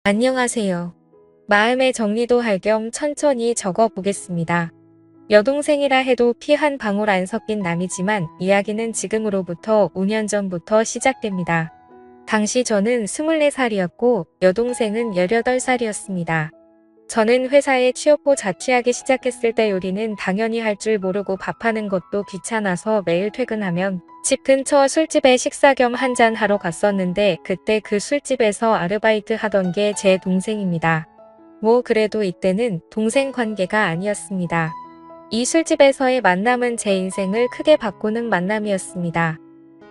안녕하세요. 마음의 정리도 할 겸 천천히 적어 보겠습니다. 여동생이라 해도 피 한 방울 안 섞인 남이지만 이야기는 지금으로부터 5년 전부터 시작됩니다. 당시 저는 24살이었고 여동생은 18살이었습니다. 저는 회사에 취업 후 자취하기 시작했을 때 요리는 당연히 할 줄 모르고 밥하는 것도 귀찮아서 매일 퇴근하면 집 근처 술집에 식사 겸 한잔 하러 갔었는데 그때 그 술집에서 아르바이트 하던 게 제 동생입니다. 뭐 그래도 이때는 동생 관계가 아니었습니다. 이 술집에서의 만남은 제 인생을 크게 바꾸는 만남이었습니다.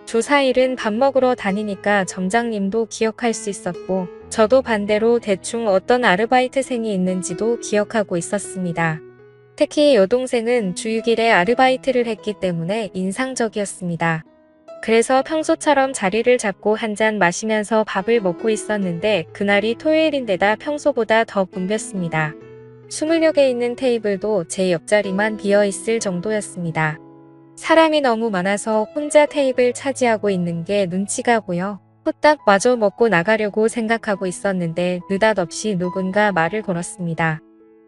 주 4일은 밥 먹으러 다니니까 점장님도 기억할 수 있었고 저도 반대로 대충 어떤 아르바이트생이 있는지도 기억하고 있었습니다. 특히 여동생은 주 6일에 아르바이트를 했기 때문에 인상적이었습니다. 그래서 평소처럼 자리를 잡고 한잔 마시면서 밥을 먹고 있었는데 그날이 토요일인데다 평소보다 더 붐볐습니다. 20여 개 있는 테이블도 제 옆자리만 비어있을 정도였습니다. 사람이 너무 많아서 혼자 테이블 차지하고 있는 게 눈치가 보여 후딱 마저 먹고 나가려고 생각하고 있었는데 느닷없이 누군가 말을 걸었습니다.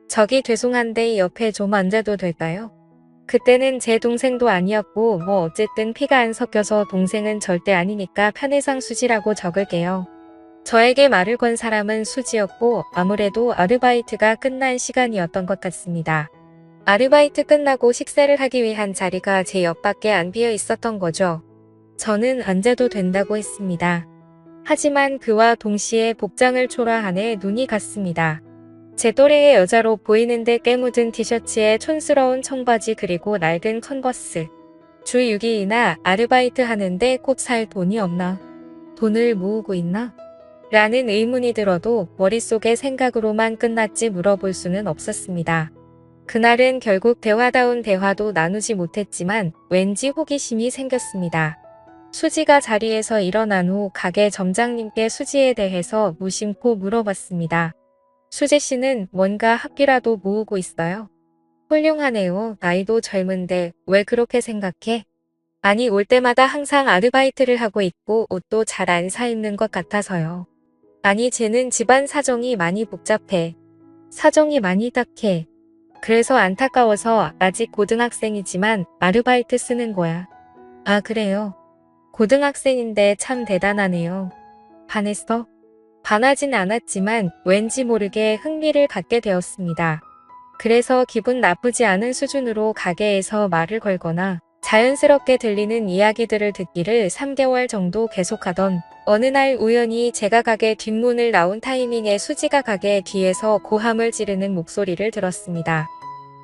저기 죄송한데 옆에 좀 앉아도 될까요? 그때는 제 동생도 아니었고 뭐 어쨌든 피가 안 섞여서 동생은 절대 아니니까 편의상 수지라고 적을게요. 저에게 말을 건 사람은 수지였고 아무래도 아르바이트가 끝난 시간이었던 것 같습니다. 아르바이트 끝나고 식사를 하기 위한 자리가 제 옆밖에 안 비어 있었던 거죠. 저는 앉아도 된다고 했습니다. 하지만 그와 동시에 복장을 초라하네 눈이 갔습니다. 제 또래의 여자로 보이는데 깨묻은 티셔츠에 촌스러운 청바지 그리고 낡은 컨버스. 주 6일이나 아르바이트 하는데 꼭 살 돈이 없나? 돈을 모으고 있나? 라는 의문이 들어도 머릿속의 생각으로만 끝났지 물어볼 수는 없었습니다. 그날은 결국 대화다운 대화도 나누지 못했지만 왠지 호기심이 생겼습니다. 수지가 자리에서 일어난 후 가게 점장님께 수지에 대해서 무심코 물어봤습니다. 수지 씨는 뭔가 학비라도 모으고 있어요? 훌륭하네요. 나이도 젊은데 왜 그렇게 생각해? 아니 올 때마다 항상 아르바이트를 하고 있고 옷도 잘 안 사 입는 것 같아서요. 아니 쟤는 집안 사정이 많이 복잡해. 사정이 많이 딱해. 그래서 안타까워서 아직 고등학생이지만 아르바이트 쓰는 거야. 아 그래요? 고등학생인데 참 대단하네요. 반했어? 반하진 않았지만 왠지 모르게 흥미를 갖게 되었습니다. 그래서 기분 나쁘지 않은 수준으로 가게에서 말을 걸거나 자연스럽게 들리는 이야기들을 듣기를 3개월 정도 계속하던 어느 날 우연히 제가 가게 뒷문을 나온 타이밍에 수지가 가게 뒤에서 고함을 지르는 목소리를 들었습니다.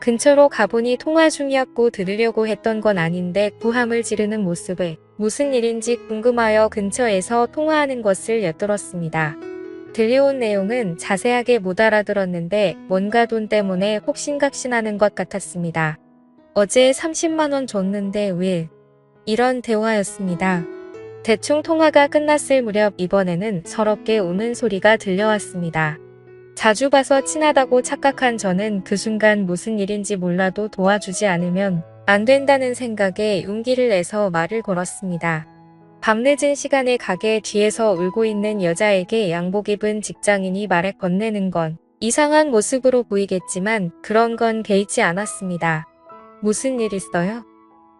근처로 가보니 통화 중이었고 들으려고 했던 건 아닌데 고함을 지르는 모습에 무슨 일인지 궁금하여 근처에서 통화하는 것을 엿들었습니다. 들려온 내용은 자세하게 못 알아들었는데 뭔가 돈 때문에 혹신각신하는 것 같았습니다. 어제 30만 원 줬는데 왜? 이런 대화였습니다. 대충 통화가 끝났을 무렵 이번에는 서럽게 우는 소리가 들려왔습니다. 자주 봐서 친하다고 착각한 저는 그 순간 무슨 일인지 몰라도 도와주지 않으면 안 된다는 생각에 용기를 내서 말을 걸었습니다. 밤늦은 시간에 가게 뒤에서 울고 있는 여자에게 양복 입은 직장인이 말을 건네는 건 이상한 모습으로 보이겠지만 그런 건 개의치 않았습니다. 무슨 일 있어요?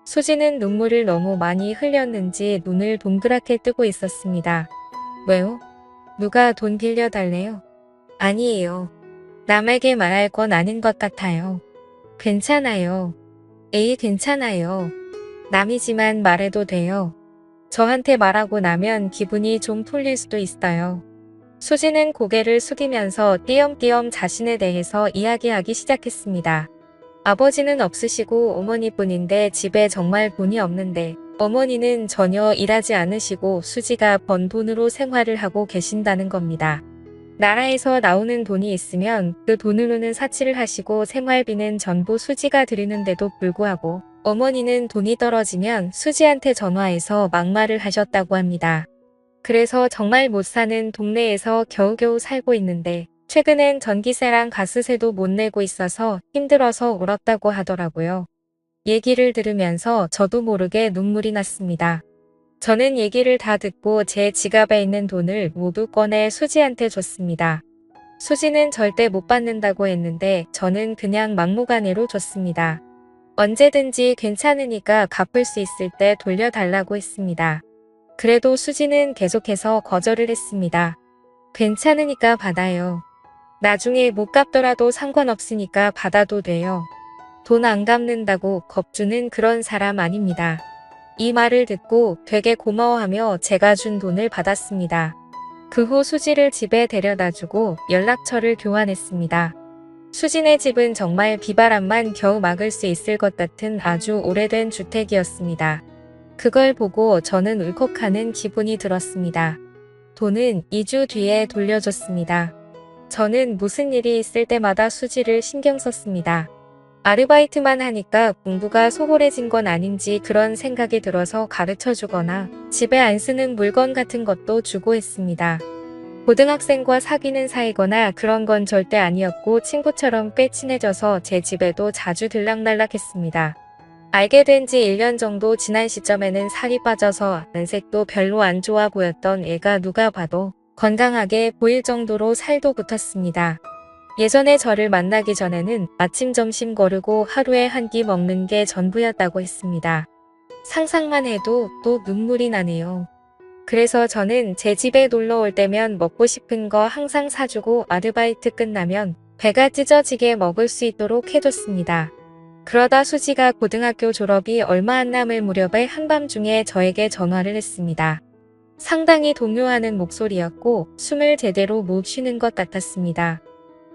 수지는 눈물을 너무 많이 흘렸는지 눈을 동그랗게 뜨고 있었습니다. 왜요? 누가 돈 빌려달래요? 아니에요. 남에게 말할 건 아닌 것 같아요. 괜찮아요. 에이 괜찮아요. 남이지만 말해도 돼요. 저한테 말하고 나면 기분이 좀 풀릴 수도 있어요. 수지는 고개를 숙이면서 띄엄띄엄 자신에 대해서 이야기하기 시작했습니다. 아버지는 없으시고 어머니뿐인데 집에 정말 돈이 없는데 어머니는 전혀 일하지 않으시고 수지가 번 돈으로 생활을 하고 계신다는 겁니다. 나라에서 나오는 돈이 있으면 그 돈으로는 사치를 하시고 생활비는 전부 수지가 드리는데도 불구하고 어머니는 돈이 떨어지면 수지한테 전화해서 막말을 하셨다고 합니다. 그래서 정말 못 사는 동네에서 겨우겨우 살고 있는데 최근엔 전기세랑 가스세도 못 내고 있어서 힘들어서 울었다고 하더라고요. 얘기를 들으면서 저도 모르게 눈물이 났습니다. 저는 얘기를 다 듣고 제 지갑에 있는 돈을 모두 꺼내 수지한테 줬습니다. 수지는 절대 못 받는다고 했는데 저는 그냥 막무가내로 줬습니다. 언제든지 괜찮으니까 갚을 수 있을 때 돌려달라고 했습니다. 그래도 수지는 계속해서 거절을 했습니다. 괜찮으니까 받아요. 나중에 못 갚더라도 상관없으니까 받아도 돼요. 돈 안 갚는다고 겁주는 그런 사람 아닙니다. 이 말을 듣고 되게 고마워하며 제가 준 돈을 받았습니다. 그 후 수지를 집에 데려다주고 연락처를 교환했습니다. 수진의 집은 정말 비바람만 겨우 막을 수 있을 것 같은 아주 오래된 주택이었습니다. 그걸 보고 저는 울컥하는 기분이 들었습니다. 돈은 2주 뒤에 돌려줬습니다. 저는 무슨 일이 있을 때마다 수지를 신경 썼습니다. 아르바이트만 하니까 공부가 소홀해진 건 아닌지 그런 생각이 들어서 가르쳐주거나 집에 안 쓰는 물건 같은 것도 주고 했습니다. 고등학생과 사귀는 사이거나 그런 건 절대 아니었고 친구처럼 꽤 친해져서 제 집에도 자주 들락날락했습니다. 알게 된 지 1년 정도 지난 시점에는 살이 빠져서 안색도 별로 안 좋아 보였던 애가 누가 봐도 건강하게 보일 정도로 살도 붙었습니다. 예전에 저를 만나기 전에는 아침 점심 거르고 하루에 한 끼 먹는 게 전부였다고 했습니다. 상상만 해도 또 눈물이 나네요. 그래서 저는 제 집에 놀러 올 때면 먹고 싶은 거 항상 사주고 아르바이트 끝나면 배가 찢어지게 먹을 수 있도록 해줬습니다. 그러다 수지가 고등학교 졸업이 얼마 안 남을 무렵에 한밤중에 저에게 전화를 했습니다. 상당히 동요하는 목소리였고 숨을 제대로 못 쉬는 것 같았습니다.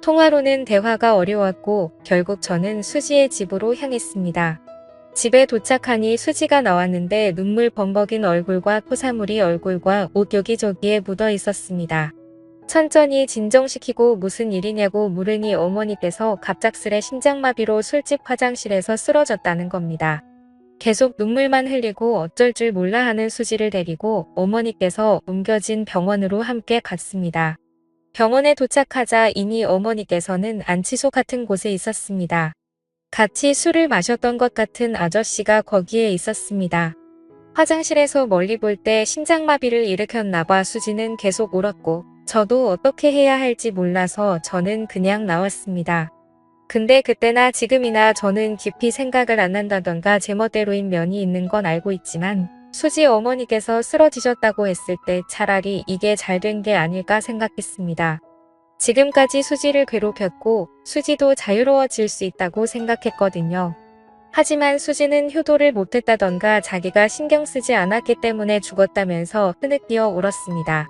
통화로는 대화가 어려웠고 결국 저는 수지의 집으로 향했습니다. 집에 도착하니 수지가 나왔는데 눈물 범벅인 얼굴과 토사물이 얼굴과 옷 여기저기에 묻어 있었습니다. 천천히 진정시키고 무슨 일이냐고 물으니 어머니께서 갑작스레 심장마비로 술집 화장실에서 쓰러졌다는 겁니다. 계속 눈물만 흘리고 어쩔 줄 몰라 하는 수지를 데리고 어머니께서 옮겨진 병원으로 함께 갔습니다. 병원에 도착하자 이미 어머니께서는 안치소 같은 곳에 있었습니다. 같이 술을 마셨던 것 같은 아저씨가 거기에 있었습니다. 화장실에서 멀리 볼 때 심장마비를 일으켰나봐 수지는 계속 울었고 저도 어떻게 해야 할지 몰라서 저는 그냥 나왔습니다. 근데 그때나 지금이나 저는 깊이 생각을 안 한다던가 제멋대로인 면이 있는 건 알고 있지만 수지 어머니께서 쓰러지셨다고 했을 때 차라리 이게 잘 된 게 아닐까 생각했습니다. 지금까지 수지를 괴롭혔고 수지도 자유로워질 수 있다고 생각했거든요. 하지만 수지는 효도를 못했다던가 자기가 신경 쓰지 않았기 때문에 죽었다면서 흐느끼어 울었습니다.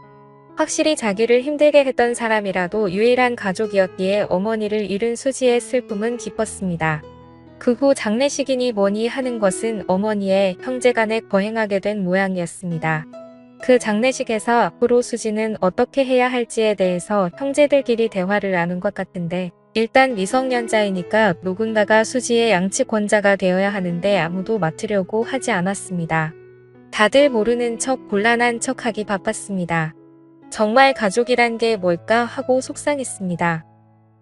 확실히 자기를 힘들게 했던 사람이라도 유일한 가족이었기에 어머니를 잃은 수지의 슬픔은 깊었습니다. 그 후 장례식이니 뭐니 하는 것은 어머니의 형제간에 거행하게 된 모양이었습니다. 그 장례식에서 앞으로 수지는 어떻게 해야 할지에 대해서 형제들끼리 대화를 나눈 것 같은데 일단 미성년자이니까 누군가가 수지의 양치권자가 되어야 하는데 아무도 맡으려고 하지 않았습니다. 다들 모르는 척 곤란한 척하기 바빴습니다. 정말 가족이란 게 뭘까 하고 속상했습니다.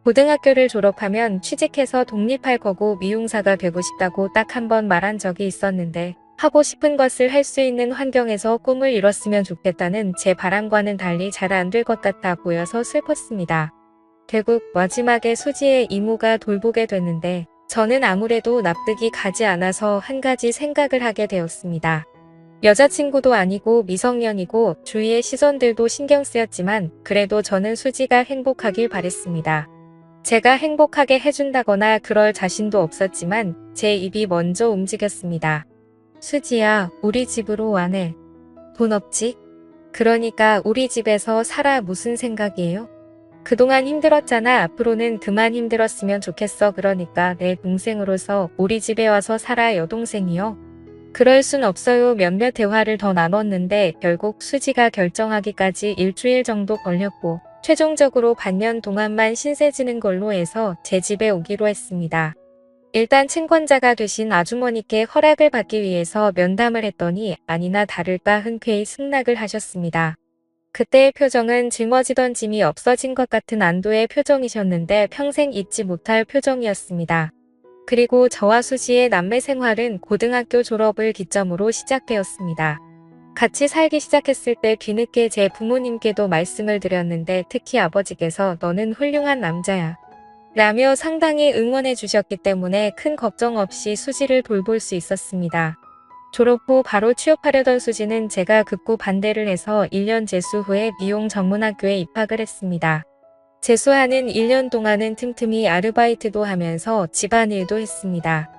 고등학교를 졸업하면 취직해서 독립할 거고 미용사가 되고 싶다고 딱 한 번 말한 적이 있었는데 하고 싶은 것을 할 수 있는 환경에서 꿈을 이뤘으면 좋겠다는 제 바람과는 달리 잘 안 될 것 같아 보여서 슬펐습니다. 결국 마지막에 수지의 이모가 돌보게 됐는데 저는 아무래도 납득이 가지 않아서 한 가지 생각을 하게 되었습니다. 여자친구도 아니고 미성년이고 주위의 시선들도 신경 쓰였지만 그래도 저는 수지가 행복하길 바랬습니다. 제가 행복하게 해준다거나 그럴 자신도 없었지만 제 입이 먼저 움직였습니다. 수지야, 우리 집으로 와네. 돈 없지? 그러니까 우리 집에서 살아. 무슨 생각이에요? 그동안 힘들었잖아. 앞으로는 그만 힘들었으면 좋겠어. 그러니까 내 동생으로서 우리 집에 와서 살아. 여동생이요? 그럴 순 없어요. 몇몇 대화를 더 나눴는데 결국 수지가 결정하기까지 일주일 정도 걸렸고 최종적으로 반년 동안만 신세 지는 걸로 해서 제 집에 오기로 했습니다. 일단 친권자가 되신 아주머니께 허락을 받기 위해서 면담을 했더니 아니나 다를까 흔쾌히 승낙을 하셨습니다. 그때의 표정은 짊어지던 짐이 없어진 것 같은 안도의 표정이셨는데 평생 잊지 못할 표정이었습니다. 그리고 저와 수지의 남매 생활은 고등학교 졸업을 기점으로 시작되었습니다. 같이 살기 시작했을 때 뒤늦게 제 부모님께도 말씀을 드렸는데 특히 아버지께서 너는 훌륭한 남자야 라며 상당히 응원해 주셨기 때문에 큰 걱정 없이 수지를 돌볼 수 있었습니다. 졸업 후 바로 취업하려던 수지는 제가 극구 반대를 해서 1년 재수 후에 미용 전문학교에 입학을 했습니다. 재수하는 1년 동안은 틈틈이 아르바이트도 하면서 집안일도 했습니다.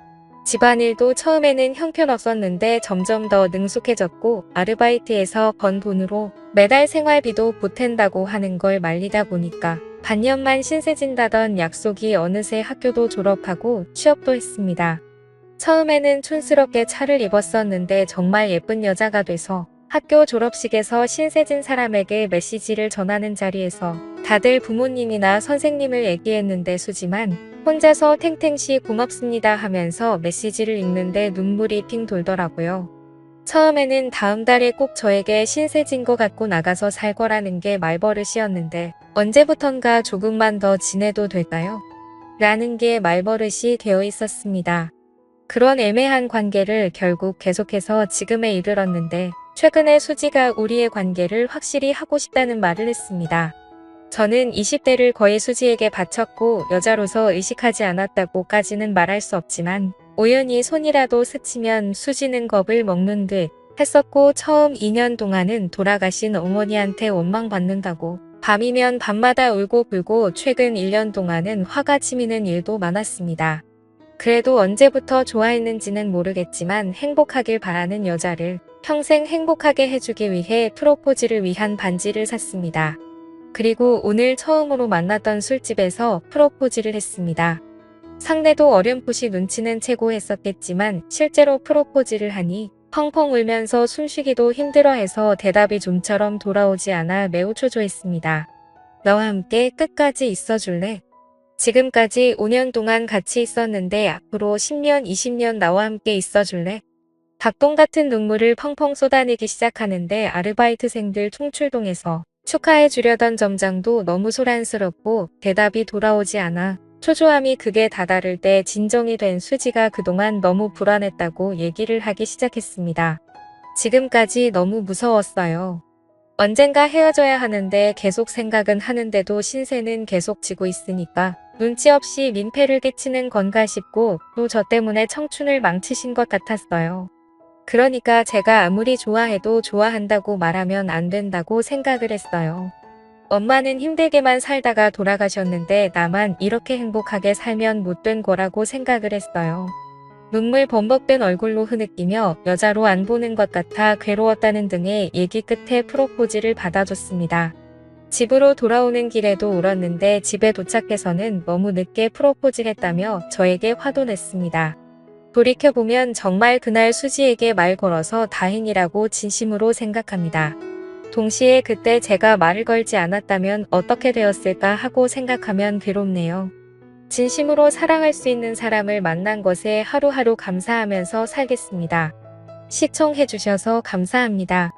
집안일도 처음에는 형편없었는데 점점 더 능숙해졌고 아르바이트에서 번 돈으로 매달 생활비도 보탠다고 하는 걸 말리다 보니까 반년만 신세진다던 약속이 어느새 학교도 졸업하고 취업도 했습니다. 처음에는 촌스럽게 차를 입었었는데 정말 예쁜 여자가 돼서 학교 졸업식에서 신세진 사람에게 메시지를 전하는 자리에서 다들 부모님이나 선생님을 얘기했는데 수지만 혼자서 탱탱씨 고맙습니다 하면서 메시지를 읽는데 눈물이 핑 돌더라고요. 처음에는 다음 달에 꼭 저에게 신세진 거 갖고 나가서 살 거라는 게 말버릇이었는데 언제부턴가 조금만 더 지내도 될까요? 라는 게 말버릇이 되어 있었습니다. 그런 애매한 관계를 결국 계속해서 지금에 이르렀는데 최근에 수지가 우리의 관계를 확실히 하고 싶다는 말을 했습니다. 저는 20대를 거의 수지에게 바쳤고 여자로서 의식하지 않았다고까지는 말할 수 없지만 우연히 손이라도 스치면 수지는 겁을 먹는 듯 했었고 처음 2년 동안은 돌아가신 어머니한테 원망받는다고 밤이면 밤마다 울고불고 최근 1년 동안은 화가 치미는 일도 많았습니다. 그래도 언제부터 좋아했는지는 모르겠지만 행복하길 바라는 여자를 평생 행복하게 해주기 위해 프로포즈를 위한 반지를 샀습니다. 그리고 오늘 처음으로 만났던 술집에서 프로포즈를 했습니다. 상대도 어렴풋이 눈치는 채고 했었겠지만 실제로 프로포즈를 하니 펑펑 울면서 숨쉬기도 힘들어해서 대답이 좀처럼 돌아오지 않아 매우 초조했습니다. 너와 함께 끝까지 있어줄래? 지금까지 5년 동안 같이 있었는데 앞으로 10년, 20년 나와 함께 있어줄래? 닭똥 같은 눈물을 펑펑 쏟아내기 시작하는데 아르바이트생들 총출동해서 축하해 주려던 점장도 너무 소란스럽고 대답이 돌아오지 않아 초조함이 극에 다다를 때 진정이 된 수지가 그동안 너무 불안했다고 얘기를 하기 시작했습니다. 지금까지 너무 무서웠어요. 언젠가 헤어져야 하는데 계속 생각은 하는데도 신세는 계속 지고 있으니까 눈치 없이 민폐를 끼치는 건가 싶고 또 저 때문에 청춘을 망치신 것 같았어요. 그러니까 제가 아무리 좋아해도 좋아한다고 말하면 안 된다고 생각을 했어요. 엄마는 힘들게만 살다가 돌아가셨는데 나만 이렇게 행복하게 살면 못된 거라고 생각을 했어요. 눈물 범벅된 얼굴로 흐느끼며 여자로 안 보는 것 같아 괴로웠다는 등의 얘기 끝에 프로포즈를 받아줬습니다. 집으로 돌아오는 길에도 울었는데 집에 도착해서는 너무 늦게 프로포즈를 했다며 저에게 화도 냈습니다. 돌이켜보면 정말 그날 수지에게 말 걸어서 다행이라고 진심으로 생각합니다. 동시에 그때 제가 말을 걸지 않았다면 어떻게 되었을까 하고 생각하면 괴롭네요. 진심으로 사랑할 수 있는 사람을 만난 것에 하루하루 감사하면서 살겠습니다. 시청해주셔서 감사합니다.